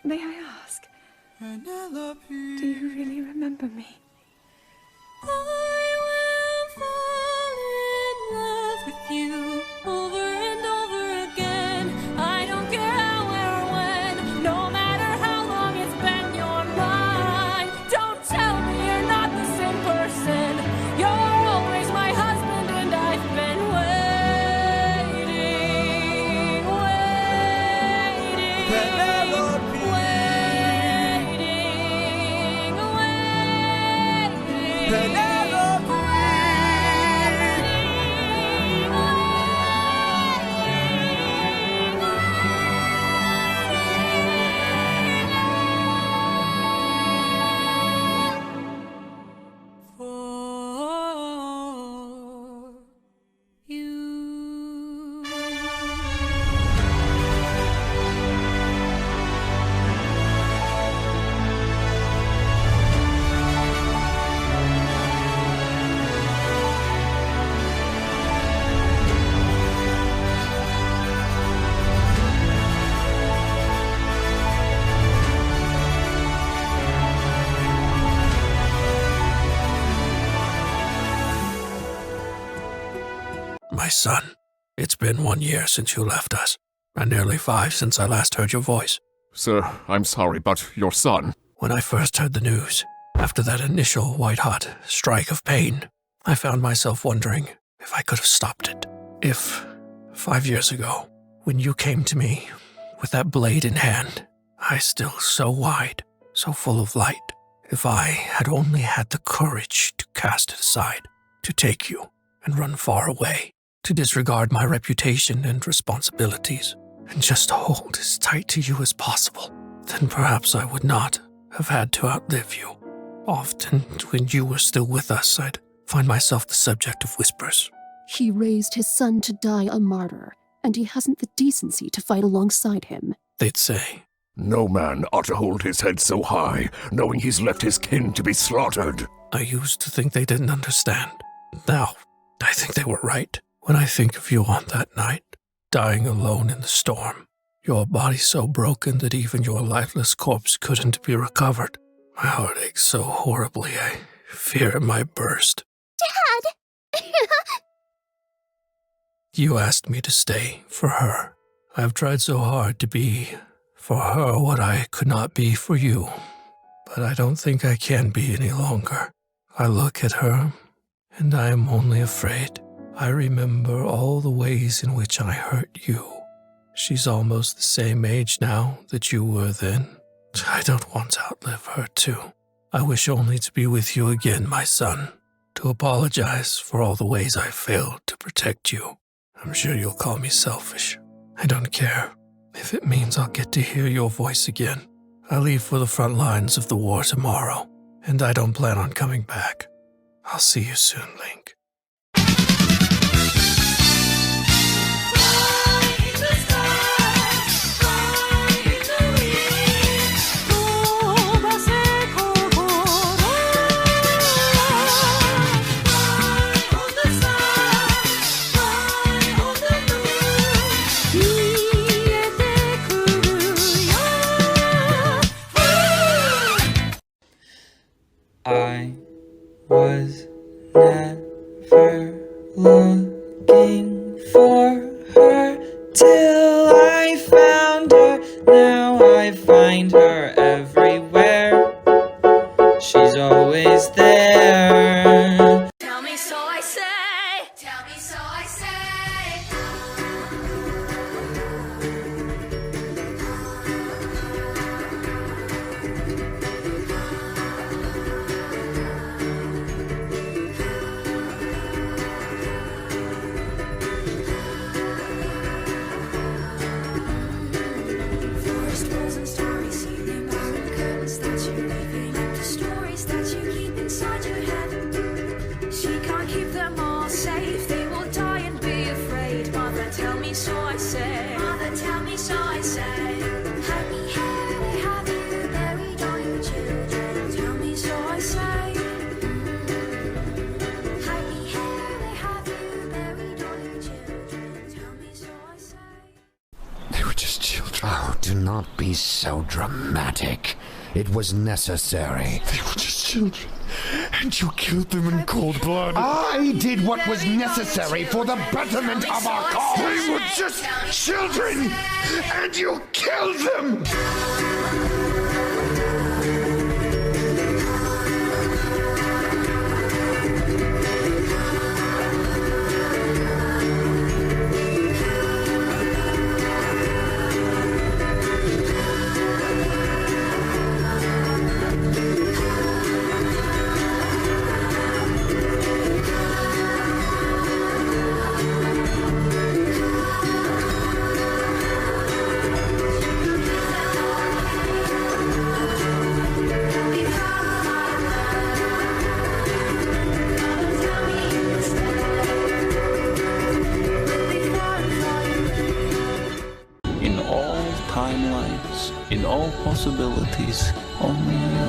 May I ask, do you really remember me? I will fall in love with you over and over again. I don't care where or when, no matter how long it's been, you're mine. Don't tell me you're not the same person. You're always my husband and I've been waiting, Penelope! Penelope! For you. My son, it's been 1 year since you left us, and nearly 5 since I last heard your voice. Sir, I'm sorry, but your son... When I first heard the news, after that initial white-hot strike of pain, I found myself wondering if I could have stopped it. If, 5 years ago, when you came to me with that blade in hand, eyes still so wide, so full of light, if I had only had the courage to cast it aside, to take you and run far away, to disregard my reputation and responsibilities, and just hold as tight to you as possible, then perhaps I would not have had to outlive you. Often, when you were still with us, I'd find myself the subject of whispers. He raised his son to die a martyr, and he hasn't the decency to fight alongside him. They'd say, No man ought to hold his head so high, knowing he's left his kin to be slaughtered. I used to think they didn't understand. Now, I think they were right. When I think of you on that night, dying alone in the storm, your body so broken that even your lifeless corpse couldn't be recovered, my heart aches so horribly I fear it might burst. Dad! You asked me to stay for her. I've tried so hard to be for her what I could not be for you, but I don't think I can be any longer. I look at her, and I am only afraid. I remember all the ways in which I hurt you. She's almost the same age now that you were then. I don't want to outlive her too. I wish only to be with you again, my son, to apologize for all the ways I failed to protect you. I'm sure you'll call me selfish. I don't care if it means I'll get to hear your voice again. I leave for the front lines of the war tomorrow, and I don't plan on coming back. I'll see you soon, Link. I was never looking for her till I found her. Now I find her everywhere. She's always there. Tell me so I say. Tell me so I say. So I say, Mother, tell me so I say. Happy hair, where have you buried all your children? Tell me so I say. Happy hair, where have you buried all your children? Tell me so I say. They were just children. Oh, do not be so dramatic. It was necessary. They were just children, and you killed them in cold blood. I did what was necessary for the betterment of our cause. They were just children, and you killed them! In all possibilities, only you.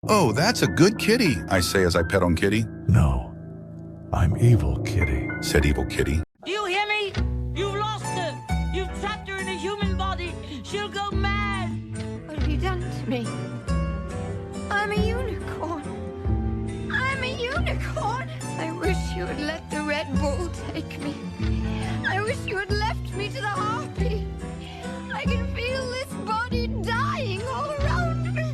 Oh, that's a good kitty, I say as I pet on Kitty. No, I'm evil, Kitty. Said evil Kitty. Do you hear me? You've lost her. You've trapped her in a human body. She'll go mad. What have you done to me? I'm a unicorn. I'm a unicorn. I wish you had let the Red Bull take me. I wish you had left me to the harpy. I can feel this body dying all around me.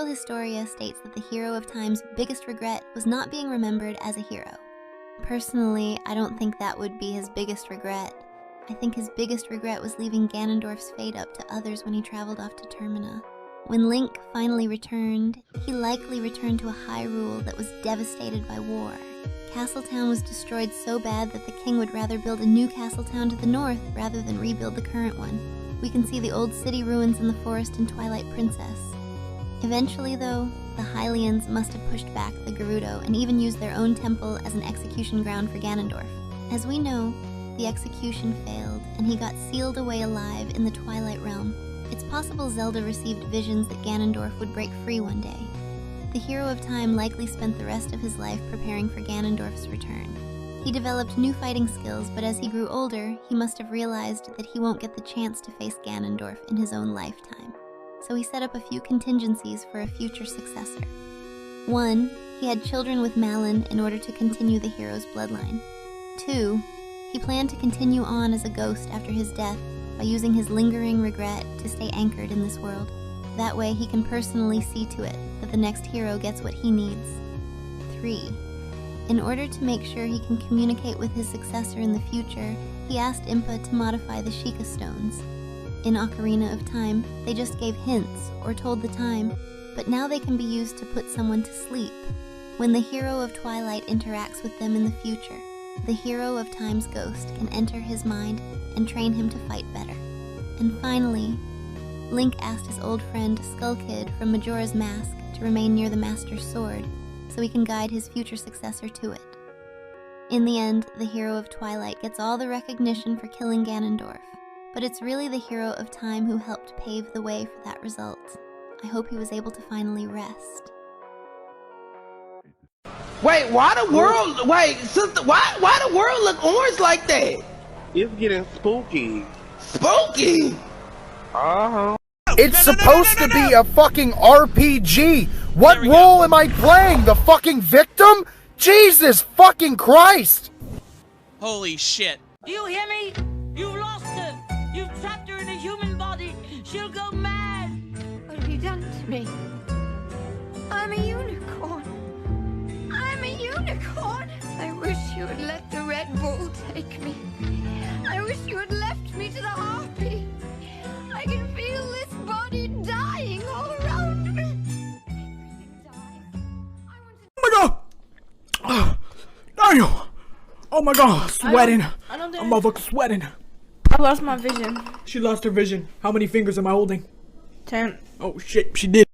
Historia states that the hero of Time's biggest regret was not being remembered as a hero. Personally, I don't think that would be his biggest regret. I think his biggest regret was leaving Ganondorf's fate up to others when he traveled off to Termina. When Link finally returned, he likely returned to a Hyrule that was devastated by war. Castletown was destroyed so bad that the king would rather build a new Castletown to the north rather than rebuild the current one. We can see the old city ruins in the forest in Twilight Princess. Eventually, though, the Hylians must have pushed back the Gerudo and even used their own temple as an execution ground for Ganondorf. As we know, the execution failed, and he got sealed away alive in the Twilight Realm. It's possible Zelda received visions that Ganondorf would break free one day. The hero of Time likely spent the rest of his life preparing for Ganondorf's return. He developed new fighting skills, but as he grew older, he must have realized that he won't get the chance to face Ganondorf in his own lifetime. So he set up a few contingencies for a future successor. 1, he had children with Malon in order to continue the hero's bloodline. 2, He planned to continue on as a ghost after his death by using his lingering regret to stay anchored in this world. That way he can personally see to it that the next hero gets what he needs. 3. In order to make sure he can communicate with his successor in the future, he asked Impa to modify the Sheikah stones. In Ocarina of Time, they just gave hints or told the time, but now they can be used to put someone to sleep. When the hero of Twilight interacts with them in the future, the hero of Time's ghost can enter his mind and train him to fight better. And finally, Link asked his old friend Skull Kid from Majora's Mask to remain near the Master's sword, so he can guide his future successor to it. In the end, the hero of Twilight gets all the recognition for killing Ganondorf, but it's really the hero of Time who helped pave the way for that result. I hope he was able to finally rest. Wait, why the world? Wait, sister, why the world look orange like that? It's getting spooky. Spooky? It's supposed to be a fucking RPG. What role am I playing? The fucking victim? Jesus fucking Christ! Holy shit. Do you hear me? You've lost her. You've trapped her in a human body. She'll go mad. What have you done to me? I'm a unicorn. I'm a unicorn. I wish you had let the Red Bull take me. I wish you had left me to the harpy. I can feel this body dying all around me. Oh my god! Daniel! Oh my god, sweating. I'm motherfucking sweating. I lost my vision. She lost her vision. How many fingers am I holding? 10. Oh shit, she did.